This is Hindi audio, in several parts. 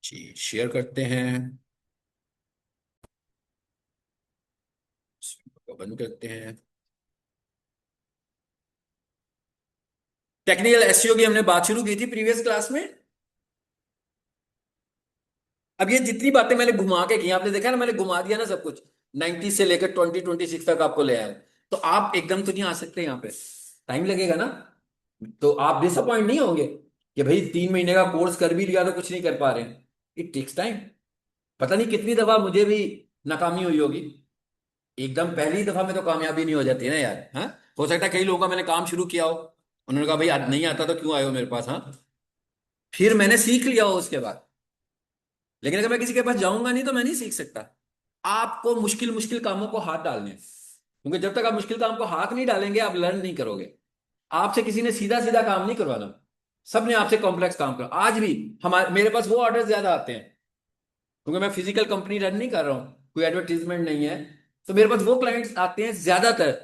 जी शेयर करते हैं। इसको बंद करते हैं। टेक्निकल एसईओ की हमने बात शुरू की थी प्रीवियस क्लास में। अब ये जितनी बातें मैंने घुमा के की, आपने देखा ना, मैंने घुमा दिया ना सब कुछ। 90 से लेकर 2026 तक आपको ले आया। तो आप एकदम तो नहीं आ सकते यहाँ पे, टाइम लगेगा ना। तो आप डिसअपॉइंट नहीं होंगे कि भाई 3 महीने का कोर्स कर भी लिया तो कुछ नहीं कर पा रहे हैं। It takes time. पता नहीं कितनी दफा मुझे भी नाकामी हुई होगी। एकदम पहली दफा में तो कामयाबी नहीं हो जाती है ना यार। हाँ, हो सकता है कई लोगों का मैंने काम शुरू किया हो, उन्होंने कहा भाई आज नहीं आता तो क्यों आए हो मेरे पास। हाँ, फिर मैंने सीख लिया हो उसके बाद। लेकिन अगर मैं किसी के पास जाऊंगा नहीं तो मैं नहीं सीख सकता। आपको मुश्किल मुश्किल कामों को हाथ डालने हैं, क्योंकि जब तक आप मुश्किल काम को हाथ नहीं डालेंगे आप लर्न नहीं करोगे। आपसे किसी ने सीधा सीधा काम नहीं करवाना। सबने आपसे कॉम्प्लेक्स काम करा। आज भी हमारे मेरे पास वो ऑर्डर ज्यादा आते हैं, क्योंकि मैं फिजिकल कंपनी रन नहीं कर रहा हूँ, कोई एडवर्टीजमेंट नहीं है। तो मेरे पास वो क्लाइंट्स आते हैं ज्यादातर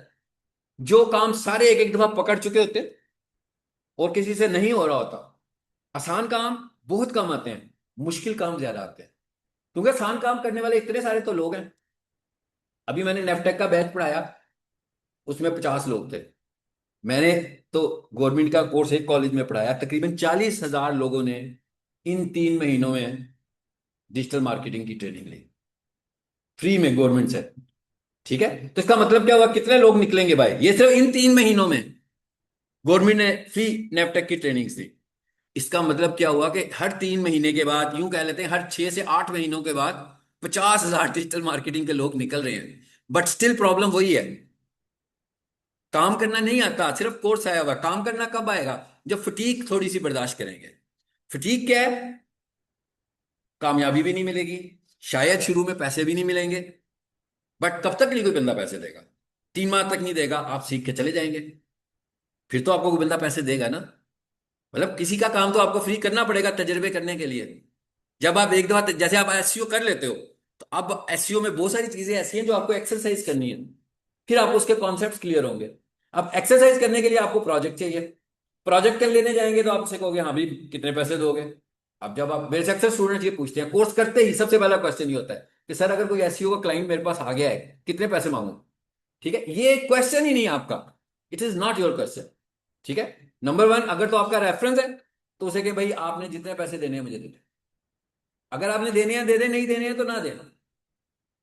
जो काम सारे एक एक दफा पकड़ चुके होते हैं और किसी से नहीं हो रहा होता। आसान काम बहुत कम आते हैं, मुश्किल काम ज्यादा आते हैं, क्योंकि आसान काम करने वाले इतने सारे तो लोग हैं। अभी मैंने नेफटेक का बैच पढ़ाया, उसमें 50 लोग थे। मैंने तो गवर्नमेंट का कोर्स एक कॉलेज में पढ़ाया, तकरीबन 40,000 लोगों ने इन 3 महीनों में डिजिटल मार्केटिंग की ट्रेनिंग ली, फ्री में गवर्नमेंट से। ठीक है, तो इसका मतलब क्या हुआ, कितने लोग निकलेंगे भाई, ये सिर्फ इन 3 महीनों में गवर्नमेंट ने फ्री नेपटेक की ट्रेनिंग दी। इसका मतलब क्या हुआ कि हर 3 महीने के बाद, यूं कह लेते हैं हर 6 से 8 महीनों के बाद 50,000 डिजिटल मार्केटिंग के लोग निकल रहे हैं। बट स्टिल प्रॉब्लम वही है, काम करना नहीं आता। सिर्फ कोर्स आया हुआ, काम करना कब आएगा, जब फटीक थोड़ी सी बर्दाश्त करेंगे। फटीक क्या है, कामयाबी भी नहीं मिलेगी, शायद शुरू में पैसे भी नहीं मिलेंगे, बट तब तक नहीं कोई बंदा पैसे देगा। 3 माह तक नहीं देगा, आप सीख के चले जाएंगे, फिर तो आपको कोई बंदा पैसे देगा ना। मतलब किसी का काम तो आपको फ्री करना पड़ेगा तजर्बे करने के लिए। जब आप एक दफा जैसे आप एसईओ कर लेते हो, तो अब एसईओ में बहुत सारी चीजें ऐसी हैं जो आपको एक्सरसाइज करनी है, फिर आपको उसके कॉन्सेप्ट्स क्लियर होंगे। अब एक्सरसाइज करने के लिए आपको प्रोजेक्ट चाहिए। प्रोजेक्ट कर लेने जाएंगे तो आपसे कहोगे हाँ भाई कितने पैसे दोगे। अब जब आप मेरे से अक्सर स्टूडेंट ये पूछते हैं, कोर्स करते ही सबसे पहला क्वेश्चन ये होता है कि सर अगर कोई एसईओ का क्लाइंट मेरे पास आ गया है, कितने पैसे मांगू। ठीक है, ये क्वेश्चन ही नहीं है आपका, it is not your question. ठीक है, नंबर वन, अगर तो आपका रेफरेंस है तो उसे कि भाई आपने जितने पैसे देने हैं मुझे दे दे। अगर आपने देने हैं दे दे, नहीं देने हैं तो ना देना।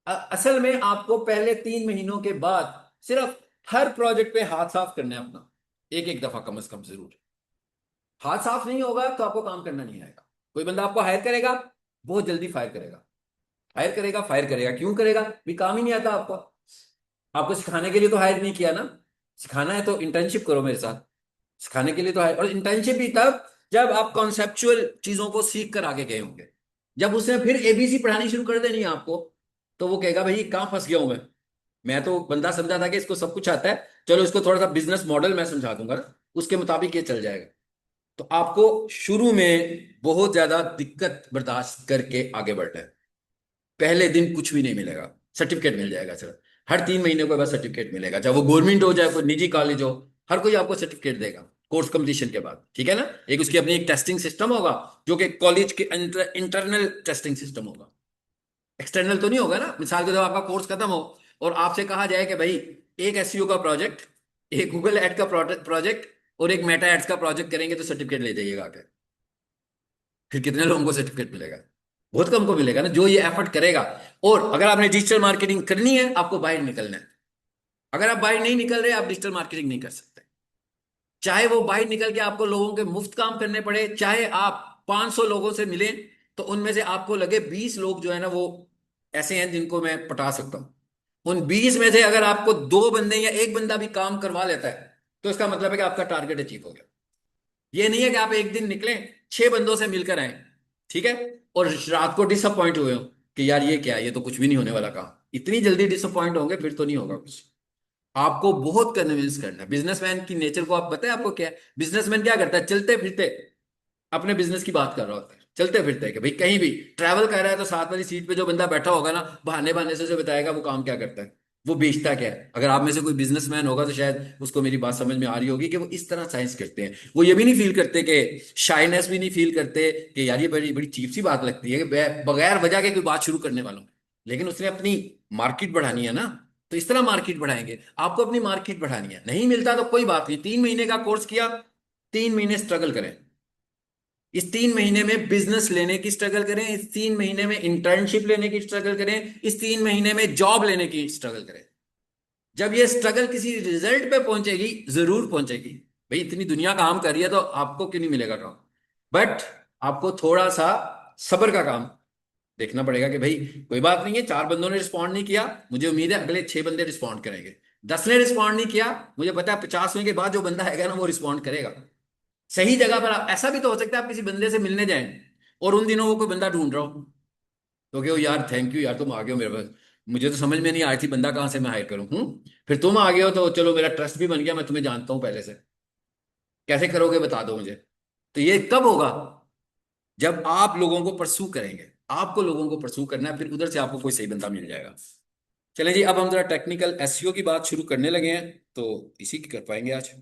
असल में आपको पहले 3 महीनों के बाद सिर्फ हर प्रोजेक्ट पे हाथ साफ करना है अपना, एक एक दफा कम से कम जरूर। हाथ साफ नहीं होगा तो आपको काम करना नहीं आएगा। कोई बंदा आपको हायर करेगा, बहुत जल्दी फायर करेगा। हायर करेगा फायर करेगा, क्यों करेगा, भी काम ही नहीं आता आपको। आपको सिखाने के लिए तो हायर नहीं किया ना। सिखाना है तो इंटर्नशिप करो मेरे साथ। सिखाने के लिए तो हायर, और इंटर्नशिप भी तब जब आप कॉन्सेप्चुअल चीजों को सीख कर आगे गए होंगे। जब उसने फिर एबीसी पढ़ानी शुरू कर देनी है आपको, तो वो कहेगा भाई कहाँ फंस गया हूं मैं तो बंदा समझा था कि इसको सब कुछ आता है, चलो इसको थोड़ा सा बिजनेस मॉडल मैं समझा दूंगा ना, उसके मुताबिक ये चल जाएगा। तो आपको शुरू में बहुत ज्यादा दिक्कत बर्दाश्त करके आगे बढ़ना है। पहले दिन कुछ भी नहीं मिलेगा, सर्टिफिकेट मिल जाएगा सिर्फ। हर 3 महीने के बाद सर्टिफिकेट मिलेगा, चाहे वो गवर्नमेंट हो चाहे कोई निजी कॉलेज हो, हर कोई आपको सर्टिफिकेट देगा कोर्स कंप्लीशन के बाद। ठीक है ना, एक उसकी अपनी एक टेस्टिंग सिस्टम होगा, जो कि कॉलेज के इंटरनल टेस्टिंग सिस्टम होगा, एक्सटर्नल तो नहीं होगा ना। मिसाल के तौर आपका कोर्स खत्म हो और आपसे कहा जाए कि भाई एक एसईओ का प्रोजेक्ट, एक गूगल एड का प्रोजेक्ट और एक मेटा एड्स का प्रोजेक्ट करेंगे तो सर्टिफिकेट ले जाइएगा आके। फिर कितने लोगों को सर्टिफिकेट मिलेगा, बहुत कम को मिलेगा ना, जो ये एफर्ट करेगा। और अगर आपने डिजिटल मार्केटिंग करनी है, आपको बाहर निकलना है। अगर आप बाहर नहीं निकल रहे, आप डिजिटल मार्केटिंग नहीं कर सकते। चाहे वो बाहर निकल के आपको लोगों के मुफ्त काम करने पड़े, चाहे आप 500 लोगों से मिलें तो उनमें से आपको लगे 20 लोग जो है ना वो ऐसे हैं जिनको मैं पटा सकता हूं। उन 20 में से अगर आपको 2 बंदे या एक बंदा भी काम करवा लेता है, तो इसका मतलब है कि आपका टारगेट अचीव हो गया। ये नहीं है कि आप एक दिन निकले 6 बंदों से मिलकर आए, ठीक है, और रात को डिसअपॉइंट हुए हो कि यार ये क्या है, ये तो कुछ भी नहीं होने वाला काम। इतनी जल्दी डिसअपॉइंट होंगे फिर तो नहीं होगा कुछ। आपको बहुत कन्विंस करना है। बिजनेसमैन की नेचर को आप बताए आपको क्या है, बिजनेसमैन क्या करता है, चलते फिरते अपने बिजनेस की बात कर रहा होता है, चलते फिरते कि भाई कहीं भी ट्रैवल कर रहा है तो साथ वाली सीट पे जो बंदा बैठा होगा ना, बहाने बहाने से उसे बताएगा वो काम क्या करता है। वो बेचता क्या है। अगर आप में से कोई बिजनेसमैन होगा तो शायद उसको मेरी बात समझ में आ रही होगी कि वो इस तरह साइंस करते हैं। वो ये भी नहीं फील करते कि शाइनेस भी नहीं फील करते कि यार ये बड़ी बड़ी चीप सी बात लगती है कि बगैर वजह के कोई बात शुरू करने वालों। लेकिन उसने अपनी मार्केट बढ़ानी है ना, तो इस तरह मार्केट बढ़ाएंगे। आपको अपनी मार्केट बढ़ानी है, नहीं मिलता तो कोई बात नहीं, 3 महीने का कोर्स किया, 3 महीने स्ट्रगल करें। इस 3 महीने में बिजनेस लेने की स्ट्रगल करें, इस 3 महीने में इंटर्नशिप लेने की स्ट्रगल करें, इस 3 महीने में जॉब लेने की स्ट्रगल करें। जब ये स्ट्रगल किसी रिजल्ट पे पहुंचेगी, जरूर पहुंचेगी। भाई इतनी दुनिया काम कर रही है तो आपको क्यों नहीं मिलेगा काम। बट आपको थोड़ा सा सब्र का काम देखना पड़ेगा कि भाई कोई बात नहीं है, 4 बंदों ने रिस्पॉन्ड नहीं किया, मुझे उम्मीद है अगले 6 बंदे रिस्पॉन्ड करेंगे। 10 ने रिस्पॉन्ड नहीं किया, मुझे पता है 50वें के बाद जो बंदा आएगा ना वो रिस्पॉन्ड करेगा। सही जगह पर ऐसा भी तो हो सकता है आप किसी बंदे से मिलने जाएं और उन दिनों वो कोई बंदा ढूंढ रहा हो, तो कि यार थैंक यू यार तुम आ गए हो मेरे पास, मुझे तो समझ में नहीं आई थी बंदा कहाँ से मैं हायर करूं। फिर तुम आ गए हो तो चलो मेरा ट्रस्ट भी बन गया, मैं तुम्हें जानता हूं पहले से। कैसे करोगे बता दो मुझे। तो ये कब होगा, जब आप लोगों को परसू करेंगे। आपको लोगों को परसू करना है, फिर उधर से आपको कोई सही बंदा मिल जाएगा। चलें जी, अब हम जरा टेक्निकल एसईओ की बात शुरू करने लगे हैं, तो इसी की कर पाएंगे आज।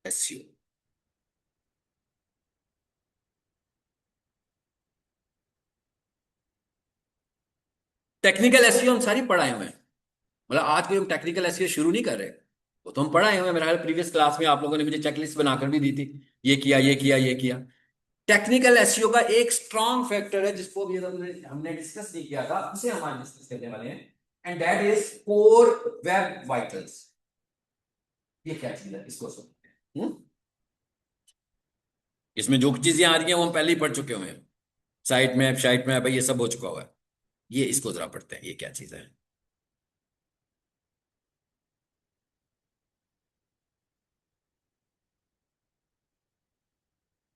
एसईओ, टेक्निकल एसईओ हम सारी पढ़ाए हुए हैं। मतलब आज कोई हम टेक्निकल एसईओ शुरू नहीं कर रहे, वो तो हम पढ़ाए हुए हैं। मेरा प्रीवियस क्लास में आप लोगों ने मुझे चेकलिस्ट बनाकर भी दी थी, ये किया ये किया ये किया। टेक्निकल एसईओ का एक स्ट्रॉन्ग फैक्टर है जिसको भी हमने डिस्कस नहीं किया था, उसे हम आज डिस्कस करने वाले हैं। And that is core web vitals. ये क्या चीज है, इसको समझते हैं। इसमें जो चीजें आ रही हैं वो हम पहले ही पढ़ चुके हुए हैं। साइट मैप, शाइट मैप, ये सब हो चुका हुआ है। ये इसको जरा पढ़ते हैं, ये क्या चीज है।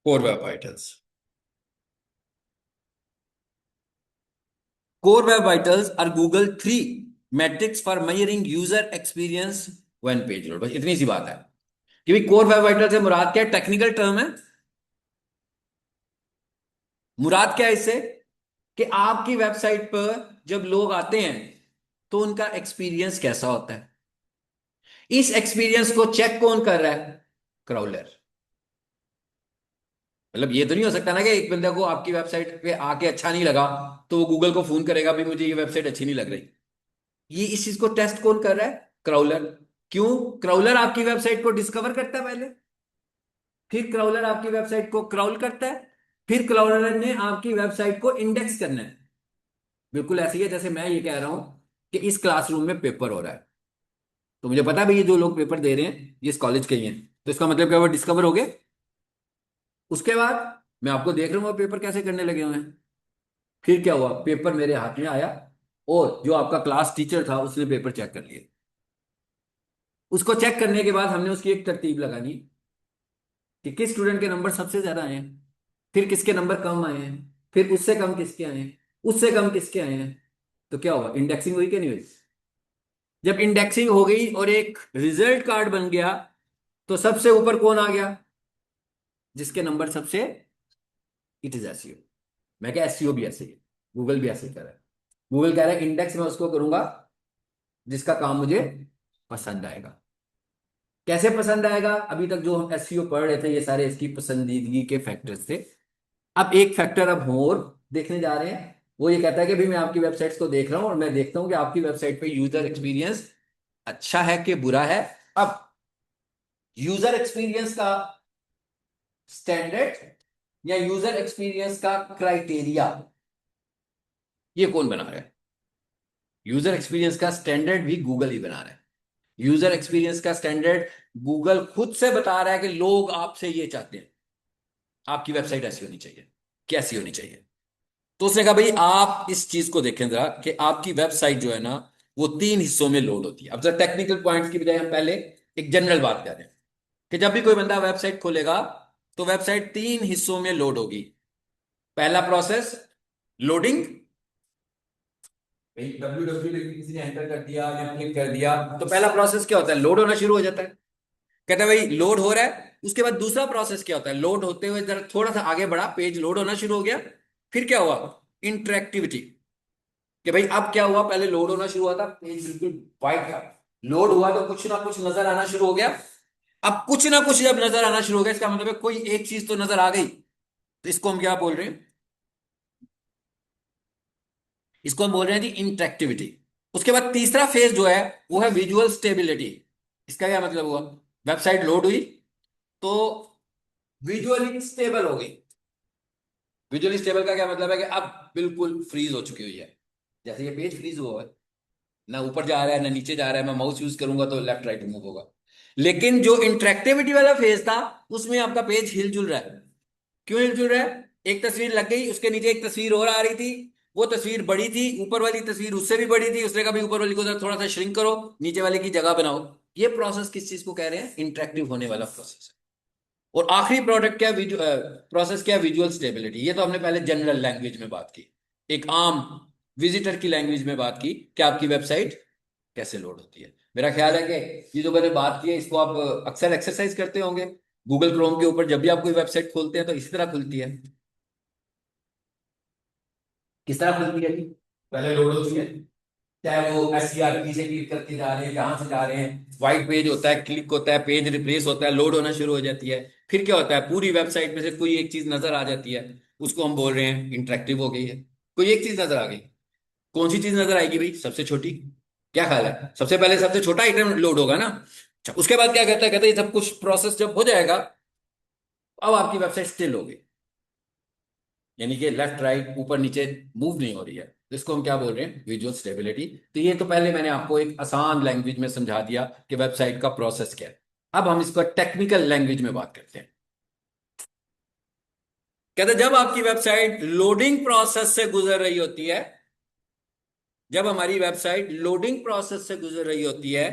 Core web vitals. Core web vitals are Google 3 metrics for measuring user experience when page load. बस इतनी सी बात है कि भाई कोर वेब वाइटल से मुराद क्या है, टेक्निकल टर्म है। मुराद क्या है इससे, कि आपकी वेबसाइट पर जब लोग आते हैं तो उनका एक्सपीरियंस कैसा होता है। इस एक्सपीरियंस को चेक कौन कर रहा है, क्राउलर। मतलब ये तो नहीं हो सकता ना कि एक बंदे को आपकी वेबसाइट पे आके अच्छा नहीं लगा तो वो गूगल को फोन करेगा भी मुझे ये वेबसाइट अच्छी नहीं लग रही। ये इस चीज को टेस्ट कौन कर रहा है, क्राउलर। क्यों, क्राउलर आपकी वेबसाइट को डिस्कवर करता है पहले, फिर क्राउलर आपकी वेबसाइट को क्राउल करता है, फिर क्राउलर ने आपकी वेबसाइट को इंडेक्स करना है। बिल्कुल ऐसी है जैसे मैं ये कह रहा हूं कि इस क्लासरूम में पेपर हो रहा है, तो मुझे पता है भाई ये जो लोग पेपर दे रहे हैं ये इस कॉलेज के ही हैं, तो इसका मतलब क्या, वो डिस्कवर हो गए। उसके बाद मैं आपको देख रहा हूँ वो पेपर कैसे करने लगे हुए हैं। फिर क्या हुआ, पेपर मेरे हाथ में आया और जो आपका क्लास टीचर था उसने पेपर चेक कर लिया। उसको चेक करने के बाद हमने उसकी एक तरतीब लगानी कि किस स्टूडेंट के नंबर सबसे ज्यादा आए हैं, फिर किसके नंबर कम आए हैं, फिर उससे कम किसके आए हैं, उससे कम किसके आए हैं। तो क्या हुआ, इंडेक्सिंग हुई कि नहीं हुई। जब इंडेक्सिंग हो गई और एक रिजल्ट कार्ड बन गया, तो सबसे ऊपर कौन आ गया, जिसके नंबर सबसे, इट इज एसईओ। मैं क्या, एसईओ भी ऐसे ही है, गूगल भी ऐसे ही कर रहा है। गूगल कह रहा है इंडेक्स में उसको करूंगा जिसका काम मुझे पसंद आएगा। कैसे पसंद आएगा, अभी तक जो हम एसईओ पढ़ रहे थे ये सारे इसकी पसंदीदगी के फैक्टर्स थे। अब एक फैक्टर अब और देखने जा रहे हैं, वो ये कहता है कि भाई मैं आपकी वेबसाइट्स को देख रहा हूं और मैं देखता हूं कि आपकी वेबसाइट पे यूजर एक्सपीरियंस अच्छा है कि बुरा है। अब यूजर एक्सपीरियंस का स्टैंडर्ड या यूजर एक्सपीरियंस का क्राइटेरिया, ये कौन बना रहा है। यूजर एक्सपीरियंस का स्टैंडर्ड भी गूगल ही बना रहा है। यूजर एक्सपीरियंस का स्टैंडर्ड गूगल खुद से बता रहा है कि लोग आपसे ये चाहते हैं, आपकी वेबसाइट ऐसी होनी चाहिए, कैसी होनी चाहिए। तो उसने कहा भाई आप इस चीज को देखें जरा कि आपकी वेबसाइट जो है ना वो 3 हिस्सों में लोड होती है। अब जरा टेक्निकल पॉइंट्स की बजाय हम पहले एक जनरल बात करें कि जब भी कोई बंदा वेबसाइट खोलेगा तो वेबसाइट 3 हिस्सों में लोड होगी। पहला प्रोसेस, लोडिंग। www किसी ने एंटर कर दिया या क्लिक कर दिया तो पहला प्रोसेस क्या होता है, लोड होना शुरू हो जाता है। कहता है भाई लोड हो रहा है। उसके बाद दूसरा प्रोसेस क्या होता है, लोड होते हुए जरा थोड़ा सा आगे बढ़ा, पेज लोड होना शुरू हो गया। फिर क्या हुआ, इंटरेक्टिविटी। कि भाई अब क्या हुआ, पहले लोड होना शुरू हुआ था, पेज बिल्कुल वाइट था। लोड हुआ तो कुछ ना कुछ नजर आना शुरू हो गया। अब कुछ ना कुछ जब नजर आना शुरू हो गया, इसका मतलब है कोई एक चीज तो नजर आ गई। तो इसको हम क्या बोल रहे हैं, इसको हम बोल रहे हैं जी इंटरेक्टिविटी। उसके बाद तीसरा फेज जो है वो है विजुअल स्टेबिलिटी। इसका क्या मतलब हुआ, वेबसाइट लोड हुई तो विजुअली स्टेबल हो गई। विजुअली स्टेबल का क्या मतलब है कि अब बिल्कुल फ्रीज हो चुकी हुई है। जैसे ये पेज फ्रीज हुआ है, ना ऊपर जा रहा है ना नीचे जा रहा है, मैं माउस यूज करूंगा तो लेफ्ट राइट मूव होगा। लेकिन जो इंटरेक्टिविटी वाला फेज था, उसमें आपका पेज हिलजुल रहा है। क्यों हिलजुल रहा है, एक तस्वीर लग गई, उसके नीचे एक तस्वीर और आ रही थी। वो तस्वीर बड़ी थी, ऊपर वाली तस्वीर उससे भी बड़ी थी, उसने कहा भाई ऊपर वाली को थोड़ा सा श्रिंक करो, नीचे वाले की जगह बनाओ। ये प्रोसेस किस चीज को कह रहे हैं, इंटरेक्टिव होने वाला प्रोसेस। और आखिरी प्रोडक्ट क्या, प्रोसेस क्या, विजुअल स्टेबिलिटी। ये तो हमने पहले जनरल लैंग्वेज में बात की, एक आम विजिटर की लैंग्वेज में बात की कि आपकी वेबसाइट कैसे लोड होती है। मेरा ख्याल है कि ये जो मैंने बात की है इसको आप अक्सर एक्सरसाइज करते होंगे। गूगल क्रोम के ऊपर जब भी आप कोई वेबसाइट खोलते हैं तो इसी तरह खुलती है। किस तरह खुलती है जी, पहले लोड होती है, चाहे वो SCRP से क्लिक करके जा रहे हैं, जहां से जा रहे हैं, व्हाइट पेज होता है, क्लिक होता है, पेज रिप्लेस होता है, लोड होना शुरू हो जाती है। फिर क्या होता है, पूरी वेबसाइट में से कोई एक चीज नजर आ जाती है, उसको हम बोल रहे हैं इंटरेक्टिव हो गई है। कोई एक चीज नजर आ गई, कौन सी चीज नजर आएगी भाई, सबसे छोटी। क्या ख्याल है, सबसे पहले सबसे छोटा आइटम लोड होगा ना। अच्छा, उसके बाद क्या कहता है, कहता है ये सब कुछ प्रोसेस जब हो जाएगा, अब आपकी वेबसाइट स्टिल होगी, यानी कि लेफ्ट राइट ऊपर नीचे मूव नहीं हो रही है। तो इसको हम क्या बोल रहे हैं, विजुअल स्टेबिलिटी। तो ये तो पहले मैंने आपको एक आसान लैंग्वेज में समझा दिया कि वेबसाइट का प्रोसेस क्या है। अब हम इसको टेक्निकल लैंग्वेज में बात करते हैं। कहते हैं, जब आपकी वेबसाइट लोडिंग प्रोसेस से गुजर रही होती है, जब हमारी वेबसाइट लोडिंग प्रोसेस से गुजर रही होती है,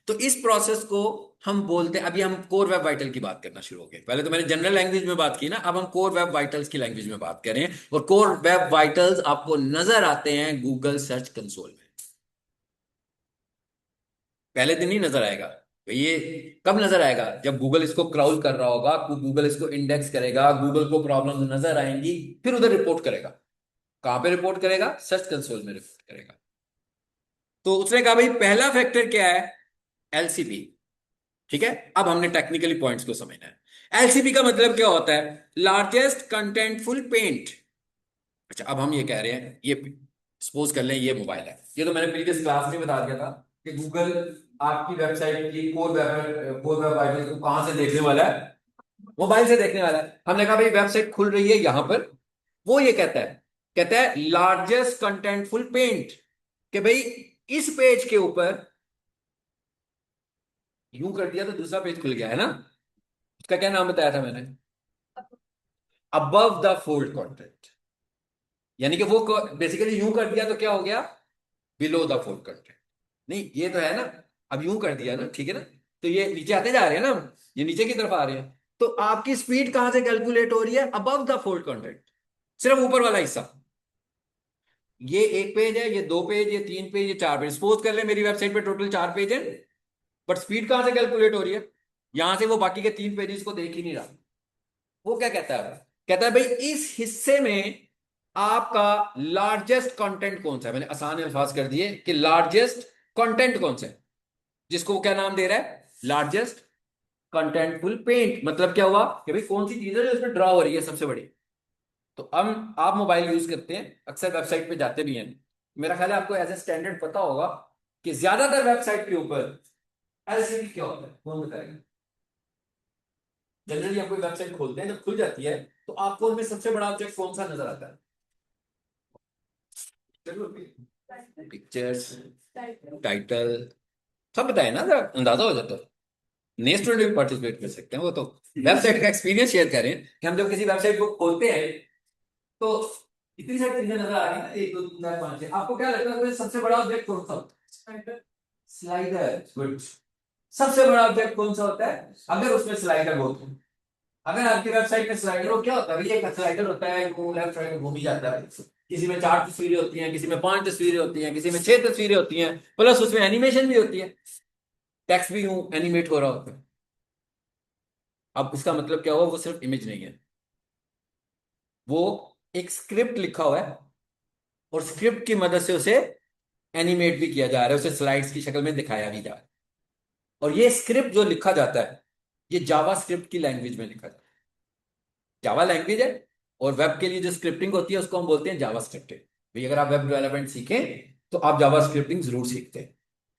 तो इस प्रोसेस को हम बोलते हैं, अभी हम कोर वेब वाइटल की बात करना शुरू हो गए। पहले तो मैंने जनरल लैंग्वेज में बात की ना, अब हम कोर वेब वाइटल्स की लैंग्वेज में बात करें। और कोर वेब वाइटल्स आपको नजर आते हैं गूगल सर्च कंसोल में। पहले दिन नहीं नजर आएगा। ये कब नजर आएगा, जब गूगल इसको क्राउल कर रहा होगा, गूगल इसको इंडेक्स करेगा, गूगल को प्रॉब्लम नजर आएंगी, फिर उधर रिपोर्ट करेगा। कहां पे रिपोर्ट करेगा, सर्च कंसोल में रिपोर्ट करेगा। तो उसने कहा भाई पहला फैक्टर क्या है, एलसीपी। ठीक है, अब हमने टेक्निकली पॉइंट्स को समझना है। एलसीपी का मतलब क्या होता है, लार्जेस्ट कंटेंटफुल पेंट। अच्छा, अब हम ये कह रहे हैं, ये सपोज कर लें ये मोबाइल है, ये तो मैंने प्रीवियस क्लास में बता दिया था कि गूगल आपकी वेबसाइट की कोर वेब आइटल को कहां से देखने वाला है, मोबाइल से देखने वाला है। हमने कहा भाई वेबसाइट खुल रही है यहां पर, वो ये कहता है लार्जेस्ट कंटेंटफुल पेंट, कि भाई इस पेज के ऊपर यूं कर दिया तो दूसरा पेज खुल गया है ना। उसका क्या नाम बताया था मैंने, अबव द फोल्ड कंटेंट। यानी कि वो बेसिकली यूं कर दिया तो क्या हो गया, बिलो द फोल्ड कंटेंट। नहीं ये तो है ना, अब यूं कर दिया ना, ठीक है ना। तो ये नीचे आते जा रहे हैं ना हम, ये नीचे की तरफ आ रहे हैं। तो आपकी स्पीड कहां से कैलकुलेट हो रही है, अबव द फोल्ड कंटेंट, सिर्फ ऊपर वाला हिस्सा। ये एक पेज है, ये दो पेज, ये तीन पेज, ये चार पेज। सपोज कर ले मेरी वेबसाइट पे टोटल चार पेज है, बट स्पीड कहां से कैलकुलेट हो रही है, यहां से वो बाकी के तीन पेजेस को देख ही नहीं रहा। वो क्या कहता है, कहता है भाई इस हिस्से में आपका लार्जेस्ट कंटेंट कौन सा है। मैंने आसान अल्फाज कर दिए कि लार्जेस्ट कंटेंट कौन सा है, जिसको वो क्या नाम दे रहा है, लार्जेस्ट कंटेंटफुल पेंट। मतलब क्या हुआ कि भाई कौन सी चीज है जो इसमें ड्रॉ हो रही है सबसे बड़ी। तो हम आप मोबाइल यूज करते हैं, अक्सर वेबसाइट पे जाते भी हैं। मेरा ख्याल है आपको एज ए स्टैंडर्ड पता होगा कि ज्यादातर वेबसाइट के ऊपर एलसीडी क्या होता है, कौन बताएगा। जनरली आप कोई वेबसाइट खोलते हैं, जब खुल जाती है तो आपको उनमें सबसे बड़ा ऑब्जेक्ट कौन सा नजर आता है, पिक्चर्स, टाइटल, सब बताए ना, जरा अंदाजा हो जाता है। नए स्टूडेंट भी पार्टिसिपेट कर सकते हैं, वो तो वेबसाइट का एक्सपीरियंस शेयर करें कि हम जब किसी वेबसाइट को खोलते हैं तो इतनी सारी चीजें नजर आ रही है ना, एक दो तीन चार पांच छह, आपको क्या लगता है सबसे बड़ा ऑब्जेक्ट कौन सा होता है, स्लाइडर। गुड, सबसे बड़ा ऑब्जेक्ट कौन सा होता है अगर उसमें स्लाइडर हो तो। अगर आपकी वेबसाइट में स्लाइडर हो, क्या होता है भैया, एक स्लाइडर होता है वो लेफ्ट राइट घूम ही जाता है। किसी में चार तस्वीरें होती हैं, किसी में पांच तस्वीरें होती हैं, किसी में छह तस्वीरें होती हैं, प्लस उसमें एनिमेशन भी होती है। टेक्स्ट भी यूं एनिमेट हो रहा होता है। अब इसका मतलब क्या हुआ, वो सिर्फ इमेज नहीं है, वो एक स्क्रिप्ट लिखा हुआ है, और स्क्रिप्ट की मदद से उसे एनिमेट भी किया जा रहा है, उसे स्लाइड्स की शक्ल में दिखाया भी जा रहा है। और ये स्क्रिप्ट जो लिखा जाता है, ये जावा स्क्रिप्ट की लैंग्वेज में लिखा जाता है। जावा लैंग्वेज है, और वेब के लिए जो स्क्रिप्टिंग होती है उसको हम बोलते हैं जावा स्क्रिप्टिंग। भाई अगर आप वेब डेवलपमेंट सीखें तो आप जावा स्क्रिप्टिंग जरूर सीखते हैं,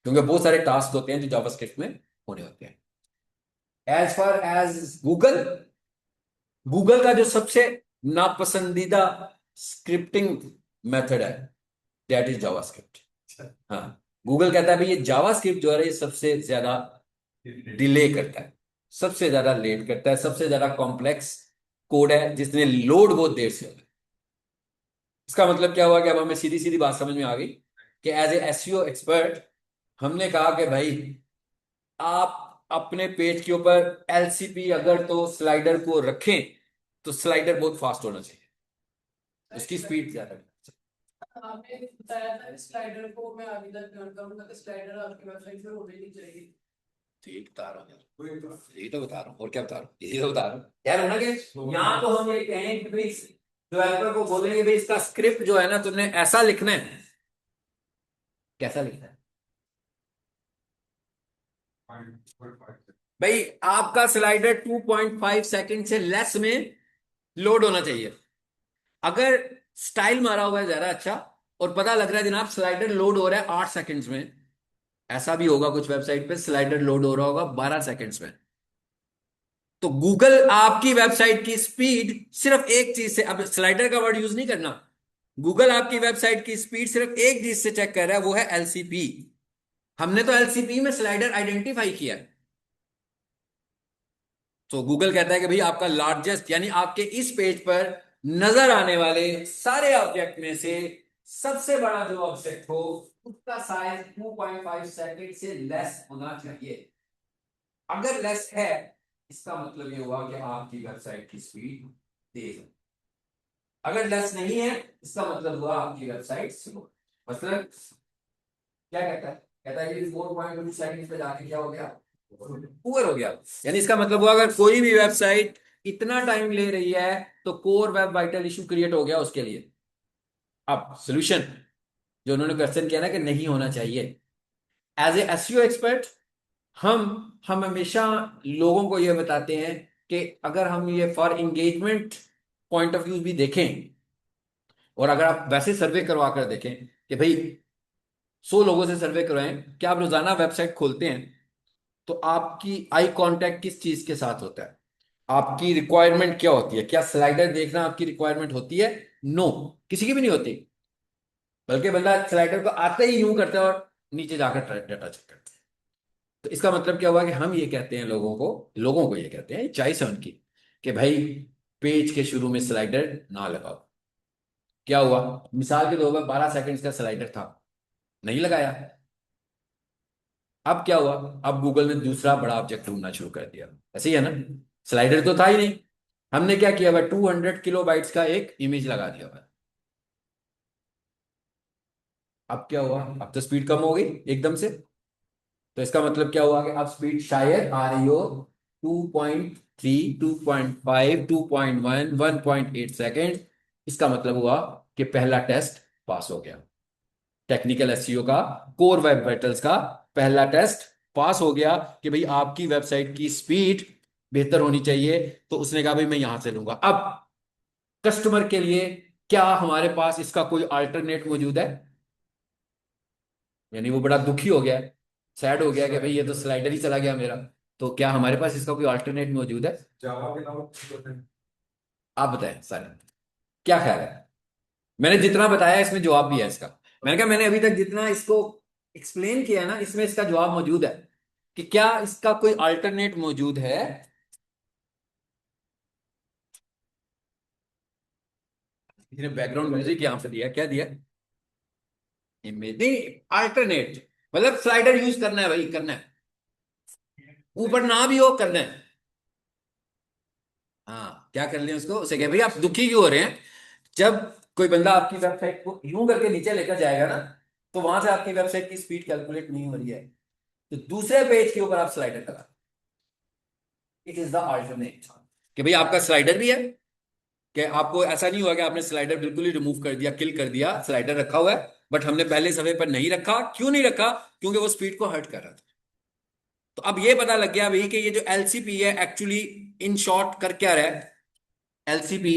क्योंकि बहुत सारे टास्क होते हैं जो जावा स्क्रिप्ट में होने होते हैं। As far as Google, Google का जो सबसे नापसंदीदा स्क्रिप्टिंग मेथड है, दैट इज जावा स्क्रिप्ट। हाँ, गूगल कहता है भाई ये जावा स्क्रिप्ट जो है ये सबसे ज्यादा डिले करता है, सबसे ज्यादा लेट करता है, सबसे ज्यादा कॉम्प्लेक्स कोड है जिसमें लोड बहुत देर से होता है। इसका मतलब क्या हुआ कि अब हमें सीधी सीधी बात समझ में आ गई कि एज ए एसईओ एक्सपर्ट हमने कहा कि भाई आप अपने पेज के ऊपर एलसीपी अगर तो स्लाइडर को रखें तो स्लाइडर बहुत फास्ट होना चाहिए, उसकी स्पीड ज्यादा। आपने बताया था स्लाइडर को मैं आगे तक करूंगा कि स्लाइडर आपकी वेबसाइट पे होने नहीं चाहिए। ठीक बता रहा हूँ यार, यही तो बता रहा हूँ, और क्या बता रहा हूँ, यही तो बता रहा हूँ यार। होना कि यहाँ तो हम ये कहें कि भाई डेवलपर को बोलेंगे भाई इसका स्क्रिप्ट जो है ना तुमने ऐसा लिखना है, कैसा लिखना है भाई, आपका स्लाइडर 2.5 सेकंड से लेस में लोड होना चाहिए। अगर स्टाइल मारा हुआ है जरा अच्छा, और पता लग रहा है जनाब स्लाइडर लोड हो रहा है 8 सेकंड्स में, ऐसा भी होगा कुछ वेबसाइट पे स्लाइडर लोड हो रहा होगा 12 सेकंड्स में, तो गूगल आपकी वेबसाइट की स्पीड सिर्फ एक चीज से, अब स्लाइडर का वर्ड यूज नहीं करना, गूगल आपकी वेबसाइट की स्पीड सिर्फ एक चीज से चेक कर रहा है, वो है एलसीपी। हमने तो एलसीपी में स्लाइडर आइडेंटिफाई किया है। तो गूगल कहता है कि भाई आपका लार्जेस्ट, यानी आपके इस पेज पर नजर आने वाले सारे ऑब्जेक्ट में से सबसे बड़ा जो ऑब्जेक्ट हो उसका साइज 2.5 सेकंड से लेस होना चाहिए। अगर लेस है, इसका मतलब ये हुआ कि आपकी वेबसाइट की स्पीड तेज है। अगर लेस नहीं है, इसका मतलब हुआ आपकी वेबसाइट स्लो। मतलब क्या कहता है, कहता है कि 4.2 सेकंड पे जाके क्या हो गया, पुअर हो गया। यानी इसका मतलब हुआ अगर कोई भी वेबसाइट इतना टाइम ले रही है तो core web vital issue create हो गया उसके लिए। अब सोल्यूशन जो उन्होंने क्वेश्चन किया ना कि नहीं होना चाहिए, एज ए एसईओ एक्सपर्ट हम हम हमेशा लोगों को यह बताते हैं कि अगर हम ये for engagement point of view भी देखें, और अगर आप वैसे सर्वे करवा कर देखें कि भाई 100 लोगों से सर्वे करवाएं कि आप रोजाना वेबसाइट खोलते हैं तो आपकी आई कांटेक्ट किस चीज के साथ होता है, आपकी रिक्वायरमेंट क्या होती है, क्या स्लाइडर देखना आपकी रिक्वायरमेंट होती है? नो, किसी की भी नहीं होती। बल्कि बंदा स्लाइडर को आते ही यूं करता है और नीचे जाकर डाटा चेक करता है। तो इसका मतलब क्या हुआ कि हम ये कहते हैं लोगों को ये कहते हैं चॉइस है उनकी, कि भाई पेज के शुरू में स्लाइडर ना लगाओ। क्या हुआ, मिसाल के तौर पर 12 सेकंड्स का स्लाइडर था, नहीं लगाया। अब क्या हुआ, अब गूगल ने दूसरा बड़ा ऑब्जेक्ट ढूंढना शुरू कर दिया, ऐसे ही है ना, स्लाइडर तो था ही नहीं। हमने क्या किया भाई, 200 किलोबाइट्स का एक इमेज लगा दिया भाई। अब क्या हुआ, अब तो स्पीड कम हो गई एकदम से। तो इसका मतलब क्या हुआ कि अब स्पीड शायद आ रही हो 2.3, 2.5, 2.1, 1.8 सेकेंड। इसका मतलब हुआ कि पहला टेस्ट पास हो गया, टेक्निकल एसईओ का, कोर वेब वाइटल्स का पहला टेस्ट पास हो गया कि भाई आपकी वेबसाइट की स्पीड बेहतर होनी चाहिए। तो उसने कहा भाई मैं यहां से लूंगा। अब कस्टमर के लिए क्या हमारे पास इसका कोई अल्टरनेट मौजूद है? यानी वो बड़ा दुखी हो गया, सैड हो गया कि भाई ये तो स्लाइडर ही चला गया मेरा। तो क्या हमारे पास इसका कोई अल्टरनेट मौजूद है? जावा के अलावा आप बताएं सर, क्या ख्याल है? मैंने जितना बताया इसमें जवाब भी है इसका। मैंने कहा मैंने अभी तक जितना इसको एक्सप्लेन किया है ना, इसमें इसका जवाब मौजूद है कि क्या इसका कोई अल्टरनेट मौजूद है। इसने बैकग्राउंड म्यूजिक यहां पे दिया, क्या दिया? इमेज नहीं, अल्टरनेट मतलब स्लाइडर यूज करना है भाई, करना है, ऊपर ना भी हो करना है। हाँ, क्या कर लिया उसको, उसे कह भाई आप दुखी क्यों हो रहे हैं? जब कोई बंदा आपकी वेबसाइट को यूं करके नीचे लेकर जाएगा ना, तो वहां से आपकी वेबसाइट की स्पीड कैलकुलेट नहीं हो रही है। तो दूसरे पेज के ऊपर आप स्लाइडर लगा, इट इज द अल्टरनेट, कि भाई आपका स्लाइडर भी है, कि आपको ऐसा नहीं हुआ कि आपने स्लाइडर बिल्कुल ही रिमूव कर दिया, किल कर दिया, स्लाइडर रखा हुआ है, बट हमने पहले सफे पर नहीं रखा। क्यों नहीं रखा? क्योंकि वो स्पीड को हर्ट कर रहा था। तो अब ये पता लग गया भाई कि ये जो एलसीपी है एक्चुअली इन शॉर्ट कर क्या रहा है। एलसीपी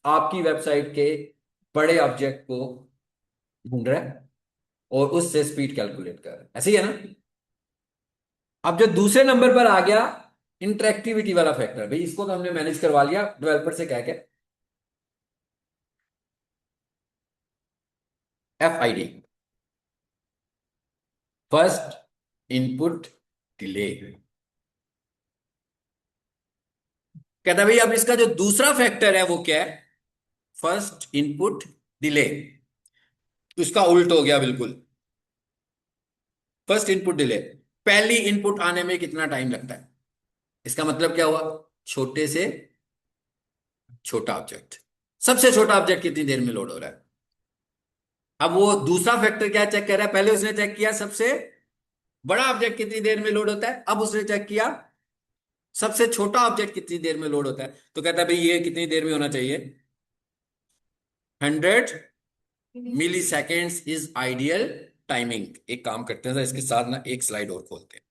आपकी वेबसाइट के बड़े ऑब्जेक्ट को ढूंढ रहा है और उससे स्पीड कैलकुलेट कर रहा है, ऐसे ही है ना। अब जो दूसरे नंबर पर आ गया इंटरेक्टिविटी वाला फैक्टर, भाई इसको तो हमने मैनेज करवा लिया डेवलपर से कह के, FID, फर्स्ट इनपुट डिले। कहता है भाई अब इसका जो दूसरा फैक्टर है वो क्या है, फर्स्ट इनपुट डिले। उसका उल्ट हो गया बिल्कुल। फर्स्ट इनपुट डिले, पहली इनपुट आने में कितना टाइम लगता है। इसका मतलब क्या हुआ, छोटे से छोटा ऑब्जेक्ट, सबसे छोटा ऑब्जेक्ट कितनी देर में लोड हो रहा है। अब वो दूसरा फैक्टर क्या चेक कर रहा है, पहले उसने चेक किया सबसे बड़ा ऑब्जेक्ट कितनी देर में लोड होता है, अब उसने चेक किया सबसे छोटा ऑब्जेक्ट कितनी देर में लोड होता है। तो कहता है भाई ये कितनी देर में होना चाहिए, 100 मिली सेकेंड्स इज आइडियल टाइमिंग। एक काम करते हैं, इसके साथ ना एक स्लाइड और खोलते हैं।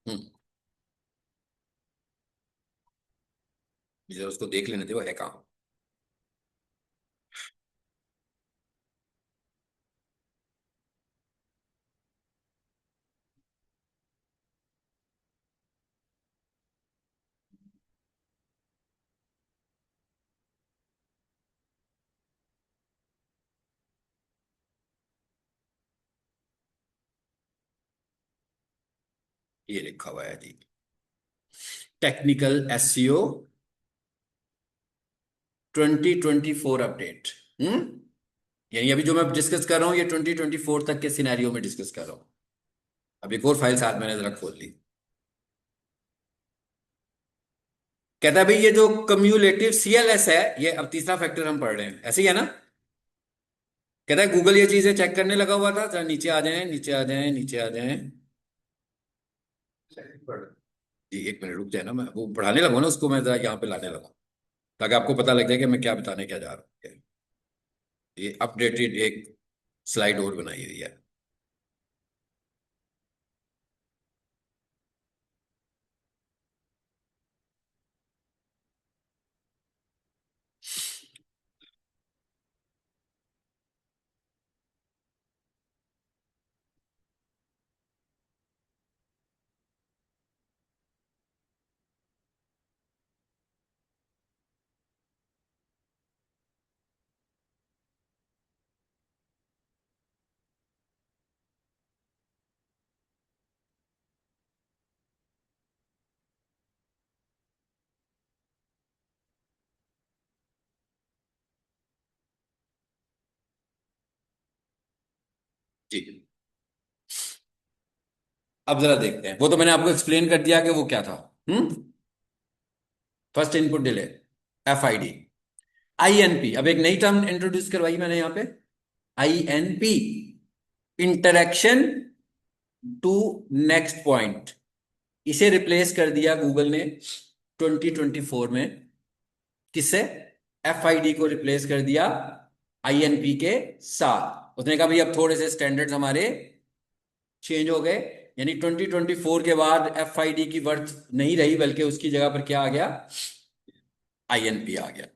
हम्म, जरा उसको देख लेने दे वो है कहाँ। ये लिखा हुआ है जी, टेक्निकल SEO 2024 अपडेट। यानी अभी जो मैं डिस्कस कर रहा हूं ये 2024 तक के सिनेरियो में डिस्कस कर रहा हूं। अब एक और फाइल साथ मैंने जरा खोल ली। कहता है भाई ये जो कम्युलेटिव CLS है, ये अब तीसरा फैक्टर हम पढ़ रहे हैं, ऐसे ही है ना। कहता है गूगल ये चीजें चेक करने लगा हुआ था, जरा नीचे आ जाएं, नीचे आ जाएं, नीचे आ जाएं। जी एक मिनट रुक जाए ना, मैं वो पढ़ाने लगा ना उसको, मैं जरा यहाँ पे लाने लगा ताकि आपको पता लग जाए कि मैं क्या बताने क्या जा रहा हूँ। ये अपडेटेड एक स्लाइड और बनाई हुई है। जी अब जरा देखते हैं, वो तो मैंने आपको एक्सप्लेन कर दिया कि वो क्या था। First input delay, FID। INP, अब एक नई टर्म इंट्रोड्यूस करवाई मैंने यहाँ पे, INP, interaction to next point. इसे रिप्लेस कर दिया गूगल ने 2024 में, किससे, FID को रिप्लेस कर दिया INP के साथ। उसने कहा भाई अब थोड़े से स्टैंडर्ड्स हमारे चेंज हो गए, यानी 2024 के बाद FID की वर्थ नहीं रही, बल्कि उसकी जगह पर क्या आ गया, INP आ गया।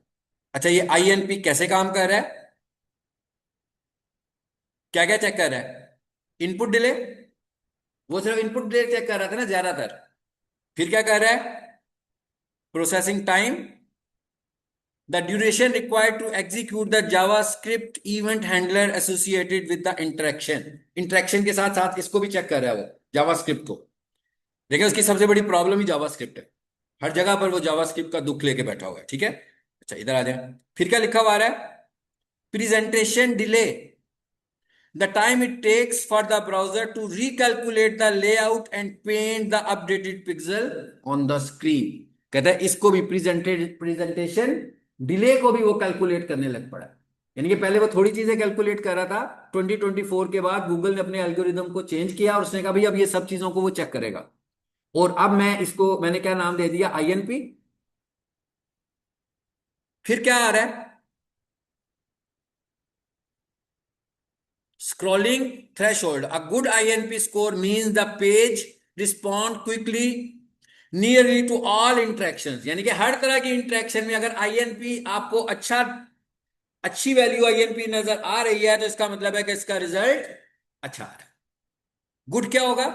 अच्छा ये INP कैसे काम कर रहा है, क्या क्या चेक कर रहा है, इनपुट डिले, वो सिर्फ इनपुट डिले चेक कर रहा था ना ज्यादातर। फिर क्या कर रहा है, processing time, the duration required to execute the JavaScript event handler associated with the interaction. Interaction के साथ साथ इसको भी चेक कर रहा है वो, जावास्क्रिप्ट को। देखिए उसकी सबसे बड़ी प्रॉब्लम ही जावास्क्रिप्ट है, हर जगह पर वो जावास्क्रिप्ट का दुख लेके बैठा हुआ है, ठीक है। अच्छा इधर आ जाए, फिर क्या लिखा हुआ आ रहा है, presentation delay, the time it takes for the browser to recalculate the layout and paint the updated pixel on the screen। कहता है इसको भी प्रेजेंटेशन डिले को भी वो कैलकुलेट करने लग पड़ा है। यानी कि पहले वो थोड़ी चीजें कैलकुलेट कर रहा था, 2024 के बाद गूगल ने अपने एल्गोरिदम को चेंज किया और उसने कहा भाई अब ये सब चीजों को वो चेक करेगा। और अब मैंने क्या नाम दे दिया, आईएनपी। फिर क्या आ रहा है, scrolling threshold, a good INP score means the page respond quickly nearly to all interactions. यानी कि हर तरह की इंटरेक्शन में अगर आईएनपी आपको अच्छी वैल्यू आईएनपी नजर आ रही है, तो इसका मतलब है कि इसका रिजल्ट अच्छा आ रहा है। गुड क्या होगा,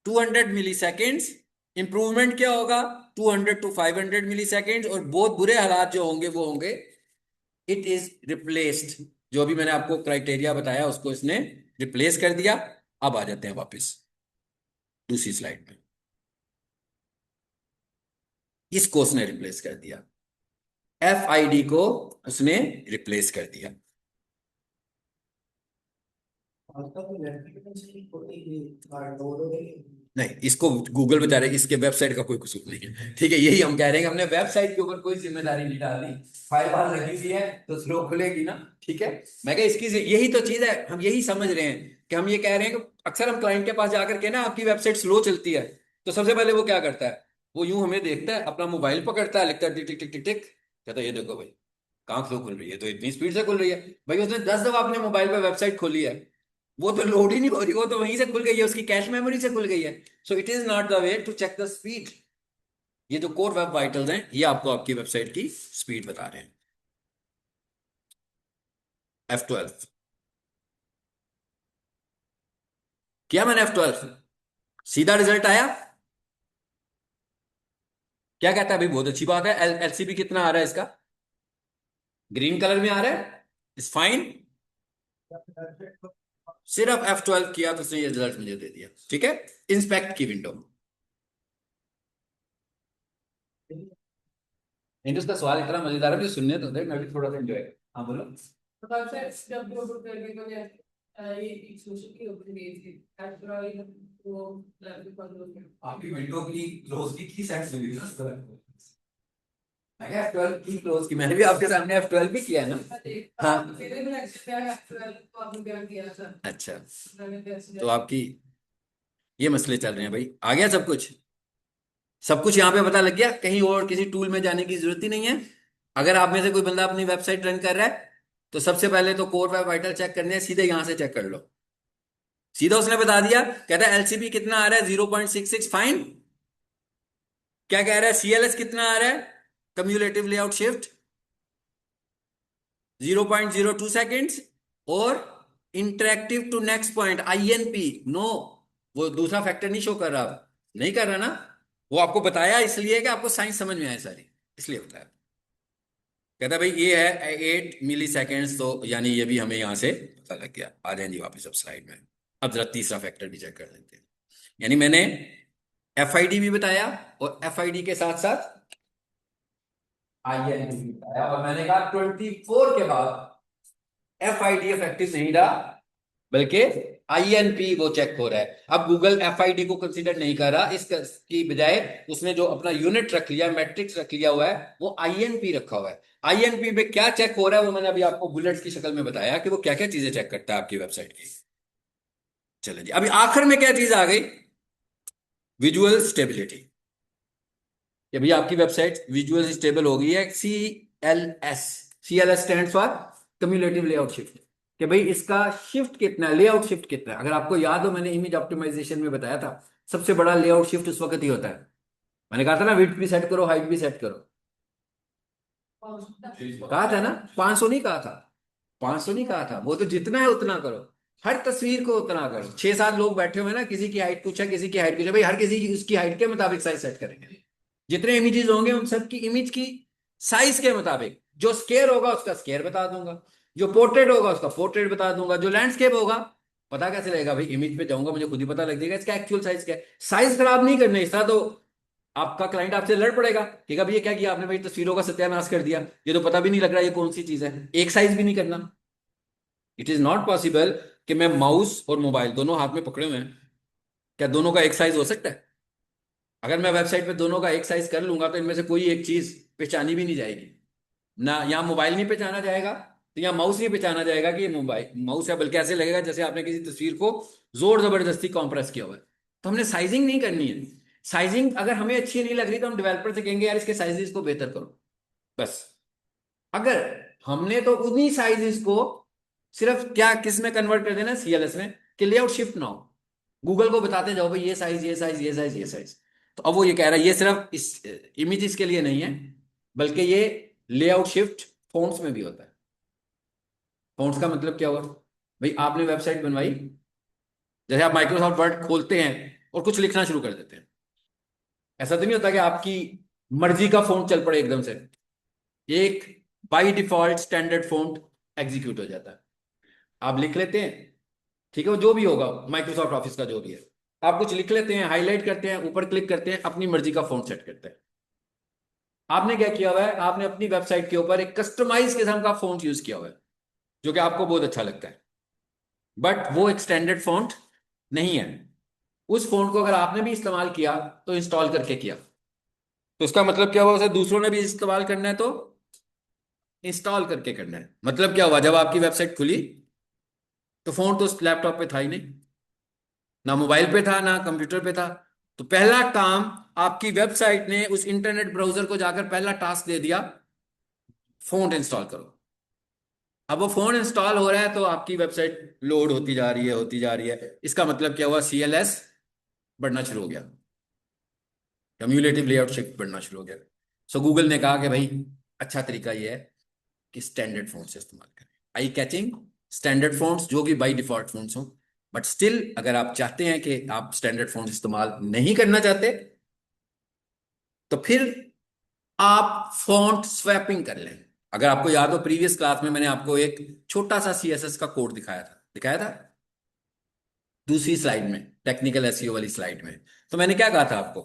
200 मिली सेकेंड्स। इंप्रूवमेंट क्या होगा, 200 टू 500 मिली सेकेंड्स। और बहुत बुरे हालात जो होंगे वो होंगे, इट इज रिप्लेस्ड। जो भी मैंने आपको क्राइटेरिया बताया उसको इसने रिप्लेस कर दिया। अब आ जाते हैं वापस दूसरी स्लाइड में। इसको उसने रिप्लेस कर दिया, एफ को उसने रिप्लेस कर दिया। नहीं, इसको गूगल बता रहे, इसके वेबसाइट का कोई कसूर नहीं है, ठीक है। यही हम कह रहे हैं, हमने वेबसाइट के ऊपर कोई जिम्मेदारी नहीं डाली। फाइल लगी हुई है तो स्लो खुलेगी ना, ठीक है। मैं कह इसकी यही तो चीज है, हम यही समझ रहे हैं कि हम ये कह रहे हैं कि अक्सर हम क्लाइंट के पास जाकर के ना, आपकी वेबसाइट स्लो चलती है, तो सबसे पहले वो क्या करता है, वो यूं हमें देखता है, अपना मोबाइल पकड़ता है, लिखता है टिक टिक टिक टिक टिक, कहता है ये देखो भाई कहाँ स्लो खुल रही है, तो इतनी स्पीड से खुल रही है। भाई उसने 10 दफा अपने मोबाइल पे वेबसाइट खोली है, वो तो लोड ही नहीं हो रही, वो तो वहीं से खुल गई है, उसकी कैश मेमोरी से खुल गई है। So it is not the way to check the speed. ये जो कोर वेब वाइटल्स हैं, ये आपको आपकी वेबसाइट की स्पीड बता रहे हैं। F12 किया मैंने, F12 सीधा रिजल्ट आया। क्या कहता है भाई, बहुत अच्छी बात है। एलसीबी कितना आ रहा है इसका, ग्रीन कलर में आ रहा है, इज फाइन। सिर्फ F12 किया तो उसने ये रिजल्ट मुझे दे दिया, ठीक है। इंस्पेक्ट की विंडो, इंडस का सवाल इतना मजेदार है, मुझे सुनने तो दे, मैं भी थोड़ा सा एंजॉय। हाँ बोलो। तो कल से जब भी अपलोड करके तो ये एक सोशल की ओपन पेज की ऐड करा वो लैपटॉप पर लोग आपकी विंडो की क्लोज की सेट हुई ना, मैंने F12 की क्लोज की, मैंने भी आपके सामने F12 भी किया है ना। हाँ फिर भी एक्सपेक्ट है तो आपने क्या किया था अच्छा, मैंने कैसे तो आपकी ये मसले चल रहे हैं भाई, आ गया सब कुछ। सब कुछ यहाँ पे पता लग गया, कहीं और किसी टूल में जाने की जरूरत ही नहीं है। अगर आप में से कोई बंदा अपनी वेबसाइट रन कर रहा है, तो सबसे पहले तो कोर वेब वाइटल चेक करने हैं, सीधे यहां से चेक कर लो। सीधा उसने बता दिया, कहता है एलसीबी कितना आ रहा है, 0.66, फाइन। क्या कह रहा है, सीएलएस कितना आ रहा है, कम्युलेटिव लेआउट शिफ्ट 0.02 सेकेंड्स। और interactive to next point INP, no, वो दूसरा फैक्टर नहीं शो कर रहा, नहीं कर रहा ना। वो आपको बताया इसलिए कि आपको साइंस समझ में आए सारी, इसलिए बताया। कहता है भाई ये है 8 मिली सेकेंड्स, तो यानी ये भी हमें यहां से पता लग गया। आ जाए जी वापस अब स्लाइड में। अब जरा तीसरा फैक्टर भी चेक कर लेते हैं। यानी मैंने एफआईडी भी बताया, और एफआईडी के साथ साथ आईएनपी भी बताया, और मैंने कहा 24 के बाद एफआईडी इफेक्टिव नहीं रहा, बल्कि आईएनपी वो चेक हो रहा है। अब गूगल एफआईडी को कंसीडर नहीं कर रहा, इसकी बजाय उसने जो अपना यूनिट रख लिया, मैट्रिक्स रख लिया हुआ है, वो आईएनपी रखा हुआ है। आईएनपी पे क्या चेक हो रहा है, वो मैंने अभी आपको बुलेट्स की शक्ल में बताया कि वो क्या क्या चीजें चेक करता है आपकी वेबसाइट की। चलो जी, अभी आखिर में क्या चीज आ गई, विजुअल स्टेबिलिटी। कि भाई आपकी वेबसाइट विजुअल स्टेबल हो गई है, CLS। CLS stand for cumulative layout shift. कि भाई इसका शिफ्ट कितना है, लेआउट शिफ्ट कितना है। अगर आपको याद हो, मैंने इमेज ऑप्टिमाइजेशन में बताया था, सबसे बड़ा लेआउट शिफ्ट उस वक्त ही होता है। मैंने कहा था ना, विड्थ भी सेट करो, हाइट भी सेट करो, कहा था ना। 500 नहीं कहा था, 500 नहीं कहा था, वो तो जितना है उतना करो, हर तस्वीर को उतना करो। 6-7 लोग बैठे हुए ना, किसी की हाइट पूछा, किसी की हाइट पूछा, भाई हर किसी की उसकी हाइट के मुताबिक साइज सेट करेंगे। जितने इमेजेस होंगे उन सब की इमेज की साइज के मुताबिक, जो स्केयर होगा उसका स्केयर बता दूंगा, जो पोर्ट्रेट होगा उसका पोर्ट्रेट बता दूंगा, जो लैंडस्केप होगा, पता कैसे लगेगा भाई, इमेज पे जाऊंगा मुझे खुद ही पता लग जाएगा इसका एक्चुअल साइज क्या है। साइज खराब नहीं करना, इस तरह तो आपका क्लाइंट आपसे लड़ पड़ेगा, ठीक है भाई ये क्या किया आपने भाई, तस्वीरों का सत्यानाश कर दिया, ये तो पता भी नहीं लग रहा ये कौन सी चीज है। एक साइज भी नहीं करना। इट इज नॉट पॉसिबल कि मैं माउस और मोबाइल दोनों हाथ में पकड़े हुए हैं, क्या दोनों का एक साइज हो सकता है? अगर मैं वेबसाइट पे दोनों का एक साइज कर लूंगा, तो इनमें से कोई एक चीज पहचानी भी नहीं जाएगी ना, यहाँ मोबाइल नहीं पहचाना जाएगा, तो यहाँ माउस नहीं पहचाना जाएगा कि ये मोबाइल माउस है, बल्कि ऐसे लगेगा जैसे आपने किसी तस्वीर को जोर जबरदस्ती कॉम्प्रेस किया हुआ है। तो हमने साइजिंग नहीं करनी है। साइजिंग अगर हमें अच्छी नहीं लग रही तो हम डेवलपर से कहेंगे यार इसके साइजेस को बेहतर करो, बस। अगर हमने तो उन्हीं साइजेस को सिर्फ क्या किस में कन्वर्ट कर देना, सीएलएस में, कि लेआउट शिफ्ट ना हो, गूगल को बताते जाओ भाई ये साइज ये साइज ये साइज ये साइज। तो अब वो ये कह रहा है ये सिर्फ इस इमेजेस के लिए नहीं है, बल्कि ये लेआउट शिफ्ट फोन्ट्स में भी होता है। फोन्ट्स का मतलब क्या हुआ? भाई आपने वेबसाइट बनवाई, जैसे आप माइक्रोसॉफ्ट वर्ड खोलते हैं और कुछ लिखना शुरू कर देते हैं, ऐसा तो नहीं होता कि आपकी मर्जी का फोन चल पड़े एकदम से। एक by default standard phone execute हो जाता है, आप लिख लेते हैं, ठीक है, वो जो भी होगा माइक्रोसॉफ्ट ऑफिस का जो भी है, आप कुछ लिख लेते हैं, हाईलाइट करते हैं, ऊपर क्लिक करते हैं, अपनी मर्जी का फोन सेट करते हैं। आपने क्या किया हुआ है, आपने अपनी वेबसाइट के ऊपर एक कस्टमाइज किस्म का फोन यूज किया हुआ है, जो कि आपको बहुत अच्छा लगता है, बट वो एक स्टैंडर्ड फॉन्ट नहीं है। उस फॉन्ट को अगर आपने भी इस्तेमाल किया तो इंस्टॉल करके किया, तो इसका मतलब क्या हुआ, उसे दूसरों ने भी इस्तेमाल करना है तो इंस्टॉल करके करना है। मतलब क्या हुआ, जब आपकी वेबसाइट खुली तो फोन तो उस लैपटॉप पे था ही नहीं, ना मोबाइल पे था ना कंप्यूटर पे था। तो पहला काम, आपकी वेबसाइट ने उस इंटरनेट ब्राउजर को जाकर पहला टास्क दे दिया, फोन इंस्टॉल करो। अब वो फोन इंस्टॉल हो रहा है तो आपकी वेबसाइट लोड होती जा रही है होती जा रही है। इसका मतलब क्या हुआ, सीएलएस बढ़ना शुरू हो गया, कम्युलेटिव लेआउट शिफ्ट बढ़ना शुरू हो गया। सो गूगल ने कहा कि भाई अच्छा तरीका ये है कि स्टैंडर्ड फोन्स इस्तेमाल करें, आई कैचिंग स्टैंडर्ड फोन्स जो कि बाई डिफॉल्ट फोन्स हो। बट स्टिल अगर आप चाहते हैं कि आप स्टैंडर्ड फोन्स इस्तेमाल नहीं करना चाहते, तो फिर आप फॉन्ट स्वैपिंग कर लें। अगर आपको याद हो प्रीवियस क्लास में मैंने आपको एक छोटा सा सीएसएस का कोड दिखाया था दूसरी स्लाइड में, टेक्निकल एसईओ वाली स्लाइड में। तो मैंने क्या कहा था आपको,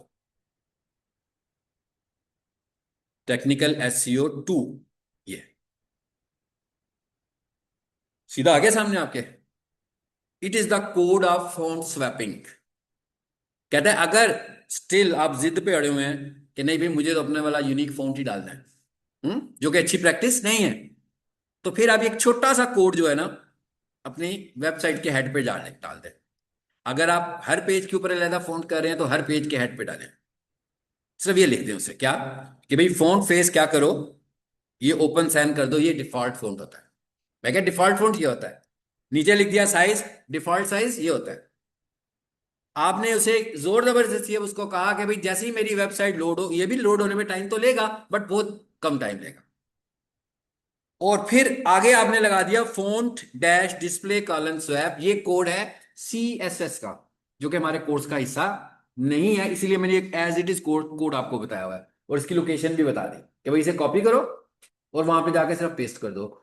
टेक्निकल एसईओ 2, ये सीधा आ गया सामने आपके। It is the code of font swapping. कहता है अगर स्टिल आप जिद पे अड़े हुए हैं कि नहीं भाई मुझे तो अपने वाला यूनिक फॉन्ट ही डालना है, जो कि अच्छी प्रैक्टिस नहीं है, तो फिर आप एक छोटा सा कोड जो है ना अपनी वेबसाइट के हेड पे डाल दें। अगर आप हर पेज के ऊपर अलग फॉन्ट कर रहे हैं तो हर पेज के हेड पे डालें, सिर्फ ये लिख दें उससे क्या, कि भाई फॉन्ट फेस क्या करो, ये ओपन सैन कर दो, ये डिफॉल्ट फॉन्ट होता है। मैं क्या, डिफॉल्ट फॉन्ट ये होता है। नीचे लिख दिया साइज, डिफॉल्ट साइज ये होता है। आपने उसे जोर जबरदस्ती उसको कहा कि भाई जैसे ही मेरी वेबसाइट लोड हो, ये भी लोड होने में टाइम तो लेगा बट बहुत कम टाइम लेगा। और फिर आगे आपने लगा दिया font dash display colon swap, ये कोड है सीएसएस का, जो कि हमारे कोर्स का हिस्सा नहीं है, इसीलिए मैंने एक as it is code code आपको बताया हुआ है और इसकी लोकेशन भी बता दी कि भाई इसे कॉपी करो और वहां पे जाके सिर्फ पेस्ट कर दो।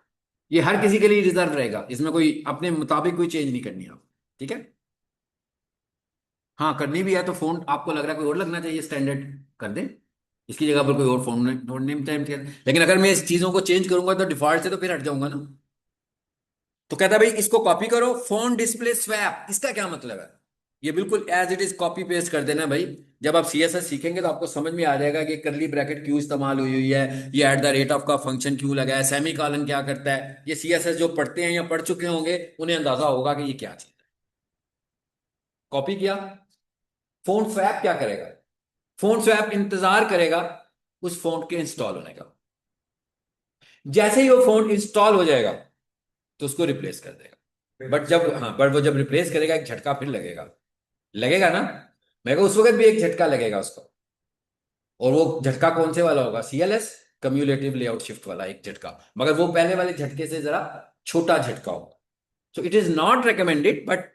ये हर किसी के लिए रिजर्व रहेगा, इसमें कोई अपने मुताबिक कोई चेंज नहीं करनी आप, ठीक है। हाँ करनी भी है तो फोन आपको लग रहा है कोई और लगना चाहिए स्टैंडर्ड, कर दें, इसकी जगह पर कोई और फोन नेम टाइम। लेकिन अगर मैं इस चीजों को चेंज करूंगा तो डिफॉल्ट से तो फिर हट जाऊंगा ना। तो कहता है भाई इसको कॉपी करो, फोन डिस्प्ले स्वैप, इसका क्या मतलब है, ये बिल्कुल as it is copy paste कर देना भाई। जब आप सीएसएस सीखेंगे तो आपको समझ में आ जाएगा कि करली ब्रैकेट क्यों इस्तेमाल हुई हुई है, ये एट द रेट ऑफ का फंक्शन क्यों लगा है, सेमी कॉलन क्या करता है। ये सीएसएस जो पढ़ते हैं या पढ़ चुके होंगे उन्हें अंदाजा होगा कि ये क्या चीज है। कॉपी किया, फोन स्वैप क्या करेगा, फोन स्वैप इंतजार करेगा उस फोन के इंस्टॉल होने का। जैसे ही वो फोन इंस्टॉल हो जाएगा तो उसको रिप्लेस कर देगा। बट जब हाँ बट वो जब रिप्लेस करेगा एक झटका फिर लगेगा, लगेगा ना, मेरे को उस वक्त भी एक झटका लगेगा उसको। और वो झटका कौन से वाला होगा, सीएलएस कम्युलेटिव लेआउट शिफ्ट वाला एक झटका, मगर वो पहले वाले झटके से जरा छोटा झटका होगा। सो it is not recommended, but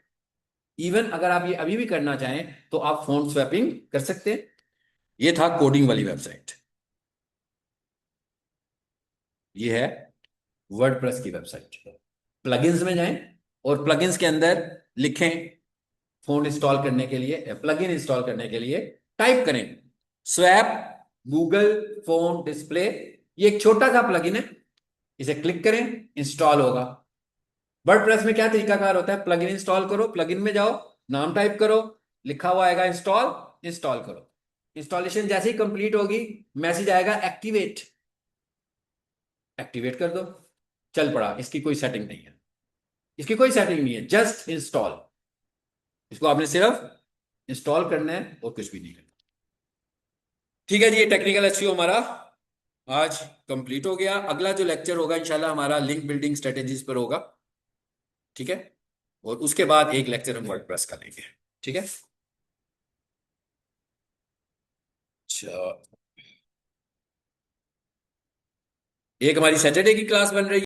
even अगर आप ये अभी भी करना चाहें तो आप फोन स्वैपिंग कर सकते हैं। ये था कोडिंग वाली वेबसाइट, ये है वर्डप्रेस की वेबसाइट। प्लगइन्स में जाएं और प्लगइन्स के अंदर लिखें फोन इंस्टॉल करने के लिए, प्लगइन इंस्टॉल करने के लिए टाइप करें स्वैप गूगल फोन डिस्प्ले। ये एक छोटा सा प्लगइन है, इसे क्लिक करें, इंस्टॉल होगा। वर्डप्रेस में क्या तरीकाकार होता है, प्लगइन इंस्टॉल करो, प्लगइन में जाओ, नाम टाइप करो, लिखा हुआ आएगा इंस्टॉल, इंस्टॉल करो। इंस्टॉलेशन जैसे ही कंप्लीट होगी मैसेज आएगा एक्टिवेट, एक्टिवेट कर दो। चल पड़ा, इसकी कोई सेटिंग नहीं है, इसकी कोई सेटिंग नहीं है, जस्ट इंस्टॉल। इसको आपने सिर्फ इंस्टॉल करना है और कुछ भी नहीं करना। ठीक है जी, ये टेक्निकल एचसीओ हमारा आज कंप्लीट हो गया। अगला जो लेक्चर होगा इंशाल्लाह हमारा लिंक बिल्डिंग स्ट्रेटेजीज पर होगा, ठीक है। और उसके बाद एक लेक्चर हम वर्डप्रेस का लेंगे, ठीक है। अच्छा, एक हमारी सैटरडे की क्लास बन रही है।